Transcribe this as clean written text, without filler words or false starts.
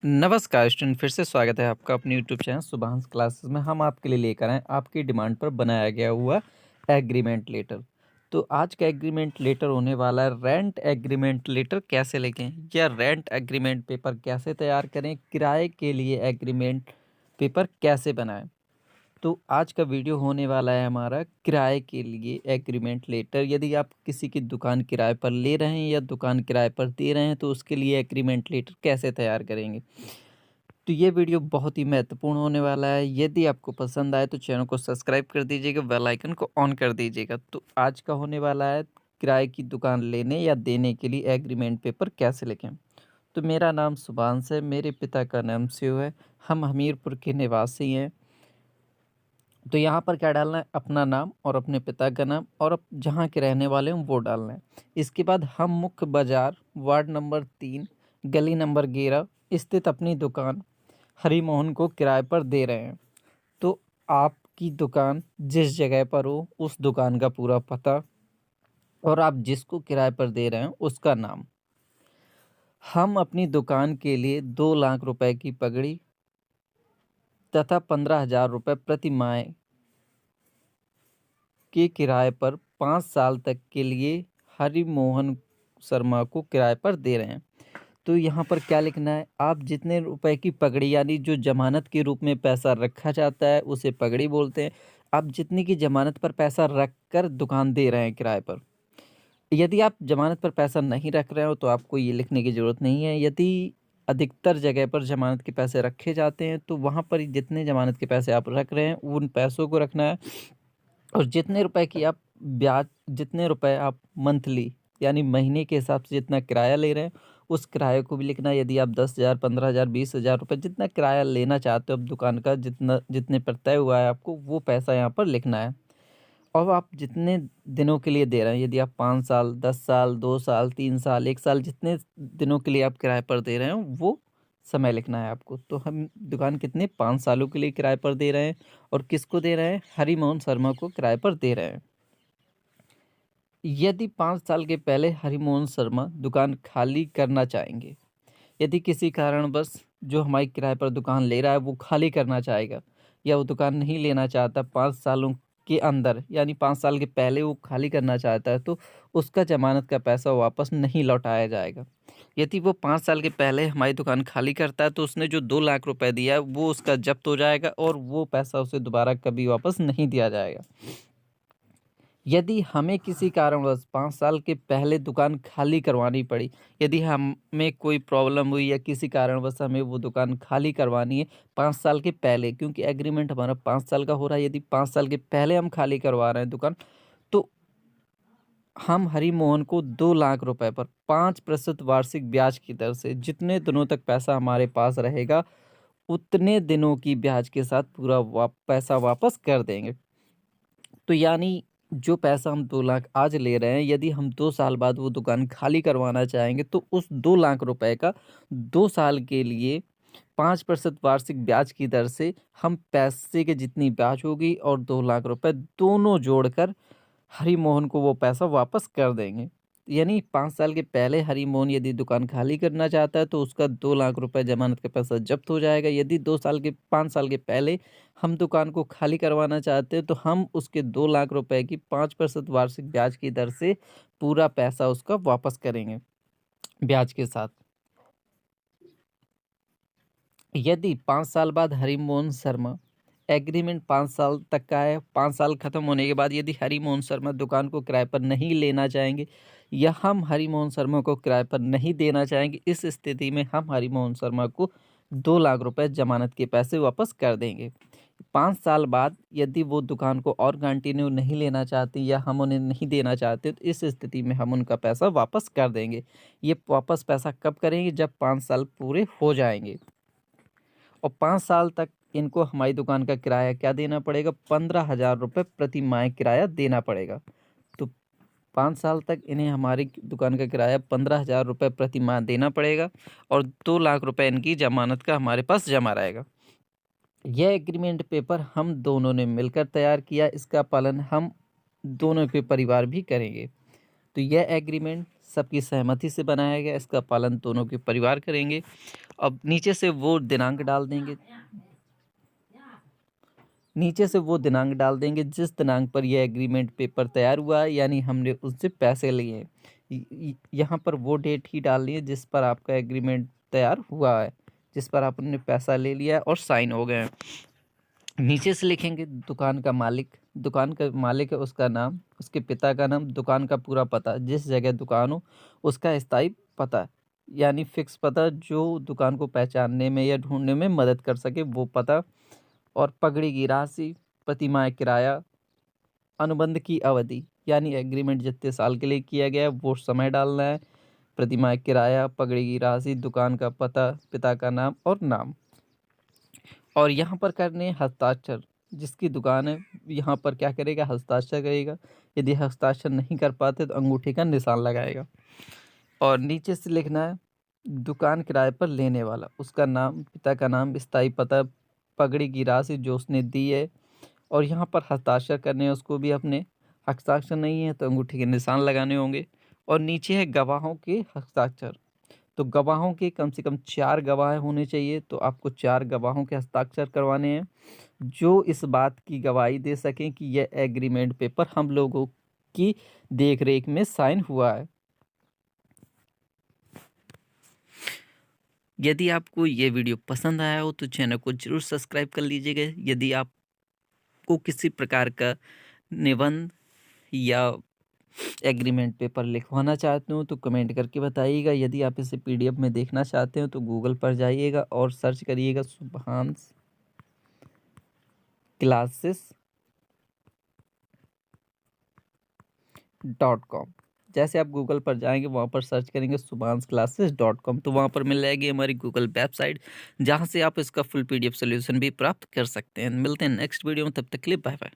नमस्कार स्टूडेंट, फिर से स्वागत है आपका अपने यूट्यूब चैनल सुभांश क्लासेस में। हम आपके लिए लेकर आए आपकी डिमांड पर बनाया गया हुआ एग्रीमेंट लेटर। तो आज का एग्रीमेंट लेटर होने वाला है रेंट एग्रीमेंट लेटर कैसे लिखें या रेंट एग्रीमेंट पेपर कैसे तैयार करें, किराए के लिए एग्रीमेंट पेपर कैसे बनाएं। तो आज का वीडियो होने वाला है हमारा किराए के लिए एग्रीमेंट लेटर। यदि आप किसी की दुकान किराए पर ले रहे हैं या दुकान किराए पर दे रहे हैं तो उसके लिए एग्रीमेंट लेटर कैसे तैयार करेंगे। तो ये वीडियो बहुत ही महत्वपूर्ण होने वाला है। यदि आपको पसंद आए तो चैनल को सब्सक्राइब कर दीजिएगा, बेल आइकन को ऑन कर दीजिएगा। तो आज का होने वाला है किराए की दुकान लेने या देने के लिए एग्रीमेंट पेपर कैसे लिखें। तो मेरा नाम सुभांश है, मेरे पिता का नाम शिव है, हम हमीरपुर के निवासी हैं। तो यहाँ पर क्या डालना है, अपना नाम और अपने पिता का नाम और जहाँ के रहने वाले हैं वो डालना है। इसके बाद हम मुख्य बाजार वार्ड नंबर 3 गली नंबर 11 स्थित अपनी दुकान हरी मोहन को किराए पर दे रहे हैं। तो आपकी दुकान जिस जगह पर हो उस दुकान का पूरा पता और आप जिसको किराए पर दे रहे हैं उसका नाम। हम अपनी दुकान के लिए 2 लाख रुपए की पगड़ी तथा 15,000 रुपये प्रति माह के किराए पर 5 साल तक के लिए हरि मोहन शर्मा को किराए पर दे रहे हैं। तो यहाँ पर क्या लिखना है, आप जितने रुपए की पगड़ी यानी जो ज़मानत के रूप में पैसा रखा जाता है उसे पगड़ी बोलते हैं। आप जितने की ज़मानत पर पैसा रख कर दुकान दे रहे हैं किराए पर। यदि आप ज़मानत पर पैसा नहीं रख रहे हो तो आपको ये लिखने की ज़रूरत नहीं है। यदि अधिकतर जगह पर ज़मानत के पैसे रखे जाते हैं तो वहाँ पर जितने ज़मानत के पैसे आप रख रहे हैं उन पैसों को रखना है। और जितने रुपए की आप ब्याज जितने रुपए आप मंथली यानी महीने के हिसाब से जितना किराया ले रहे हैं उस किराए को भी लिखना है। यदि आप 10,000 15,000 20,000 रुपये जितना किराया लेना चाहते हो अब दुकान का जितने पर तय हुआ है आपको वो पैसा यहाँ पर लिखना है। और आप जितने दिनों के लिए दे रहे हैं, यदि आप 5 साल 10 साल 2 साल 3 साल 1 साल जितने दिनों के लिए आप किराए पर दे रहे हो वो समय लिखना है आपको। तो हम दुकान कितने 5 सालों के लिए किराए पर दे रहे हैं और किसको दे रहे हैं, हरि मोहन शर्मा को किराए पर दे रहे हैं। यदि 5 साल के पहले हरि मोहन शर्मा दुकान खाली करना चाहेंगे, यदि किसी कारणवश जो हमारी किराए पर दुकान ले रहा है वो खाली करना चाहेगा या वो दुकान नहीं लेना चाहता 5 सालों के अंदर यानी 5 साल के पहले वो खाली करना चाहता है तो उसका ज़मानत का पैसा वापस नहीं लौटाया जाएगा। यदि वो 5 साल के पहले हमारी दुकान खाली करता है तो उसने जो 2 लाख रुपए दिया है वो उसका जब्त हो जाएगा और वो पैसा उसे दोबारा कभी वापस नहीं दिया जाएगा। यदि हमें किसी कारणवश 5 साल के पहले दुकान खाली करवानी पड़ी, यदि हमें कोई प्रॉब्लम हुई या किसी कारणवश हमें वो दुकान खाली करवानी है 5 साल के पहले, क्योंकि एग्रीमेंट हमारा 5 साल का हो रहा है, यदि 5 साल के पहले हम खाली करवा रहे हैं दुकान तो हम हरि मोहन को 2 लाख रुपए पर 5% वार्षिक ब्याज की दर से जितने दिनों तक पैसा हमारे पास रहेगा उतने दिनों की ब्याज के साथ पूरा पैसा वापस कर देंगे। तो यानी जो पैसा हम 2 लाख आज ले रहे हैं, यदि हम 2 साल बाद वो दुकान खाली करवाना चाहेंगे तो उस 2 लाख रुपए का 2 साल के लिए 5% वार्षिक ब्याज की दर से हम पैसे की जितनी ब्याज होगी और 2 लाख रुपए दोनों जोड़कर हरि मोहन को वो पैसा वापस कर देंगे। यानी 5 साल के पहले हरि मोहन यदि दुकान खाली करना चाहता है तो उसका 2 लाख रुपए ज़मानत का पैसा जब्त हो जाएगा। यदि 5 साल के पहले हम दुकान को खाली करवाना चाहते हैं तो हम उसके 2 लाख रुपए की 5% वार्षिक ब्याज की दर से पूरा पैसा उसका वापस करेंगे ब्याज के साथ। यदि 5 साल बाद हरि मोहन शर्मा एग्रीमेंट 5 साल तक का है, 5 साल खत्म होने के बाद यदि हरि मोहन शर्मा दुकान को किराए पर नहीं लेना चाहेंगे या हम हरि मोहन शर्मा को किराए पर नहीं देना चाहेंगे, इस स्थिति में हम हरि मोहन शर्मा को 2 लाख रुपए ज़मानत के पैसे वापस कर देंगे। 5 साल बाद यदि वो दुकान को और कंटिन्यू नहीं लेना चाहते या हम उन्हें नहीं देना चाहते तो इस स्थिति में हम उनका पैसा वापस कर देंगे। ये वापस पैसा कब करेंगे, जब 5 साल पूरे हो जाएंगे। और 5 साल तक इनको हमारी दुकान का किराया क्या देना पड़ेगा, 15,000 रुपये प्रति माह किराया देना पड़ेगा। तो 5 साल तक इन्हें हमारी दुकान का किराया 15,000 रुपये प्रति माह देना पड़ेगा और 2 लाख रुपए इनकी ज़मानत का हमारे पास जमा रहेगा। यह एग्रीमेंट पेपर हम दोनों ने मिलकर तैयार किया, इसका पालन हम दोनों के परिवार भी करेंगे। तो यह एग्रीमेंट सबकी सहमति से बनाया गया, इसका पालन दोनों के परिवार करेंगे। अब नीचे से वो दिनांक डाल देंगे, जिस दिनांक पर यह एग्रीमेंट पेपर तैयार हुआ है, यानी हमने उससे पैसे लिए हैं। यहाँ पर वो डेट ही डालनी है जिस पर आपका एग्रीमेंट तैयार हुआ है, जिस पर आपने पैसा ले लिया है और साइन हो गए हैं। नीचे से लिखेंगे दुकान का मालिक है, उसका नाम, उसके पिता का नाम, दुकान का पूरा पता, जिस जगह दुकान हो उसका स्थायी पता, यानी फिक्स पता, जो दुकान को पहचानने में या ढूंढने में मदद कर सके वो पता, और पगड़ी की राशि, प्रतिमाह किराया, अनुबंध की अवधि, यानी एग्रीमेंट जितने साल के लिए किया गया है वो समय डालना है, प्रतिमाह किराया, पगड़ी की राशि, दुकान का पता, पिता का नाम और नाम। और यहाँ पर करने हस्ताक्षर, जिसकी दुकान है यहाँ पर क्या करेगा, हस्ताक्षर करेगा। यदि हस्ताक्षर नहीं कर पाते तो अंगूठे का निशान लगाएगा। और नीचे से लिखना है दुकान किराए पर लेने वाला, उसका नाम, पिता का नाम, स्थायी पता, पगड़ी की राशि जो उसने दी है, और यहाँ पर हस्ताक्षर करने हैं उसको भी अपने। हस्ताक्षर नहीं है तो अंगूठे के निशान लगाने होंगे। और नीचे है गवाहों के हस्ताक्षर, तो गवाहों के कम से कम 4 गवाह होने चाहिए, तो आपको 4 गवाहों के हस्ताक्षर करवाने हैं जो इस बात की गवाही दे सकें कि यह एग्रीमेंट पेपर हम लोगों की देखरेख में साइन हुआ है। यदि आपको ये वीडियो पसंद आया हो तो चैनल को जरूर सब्सक्राइब कर लीजिएगा। यदि आपको किसी प्रकार का निबंध या एग्रीमेंट पेपर लिखवाना चाहते हो तो कमेंट करके बताइएगा। यदि आप इसे पीडीएफ में देखना चाहते हो तो गूगल पर जाइएगा और सर्च करिएगा subhansclasses.com। जैसे आप गूगल पर जाएंगे वहाँ पर सर्च करेंगे subhansclasses.com, तो वहाँ पर मिल जाएगी हमारी गूगल वेबसाइट, जहाँ से आप इसका फुल पीडीएफ सोल्यूशन भी प्राप्त कर सकते हैं। मिलते हैं नेक्स्ट वीडियो में, तब तक के लिए बाय बाय।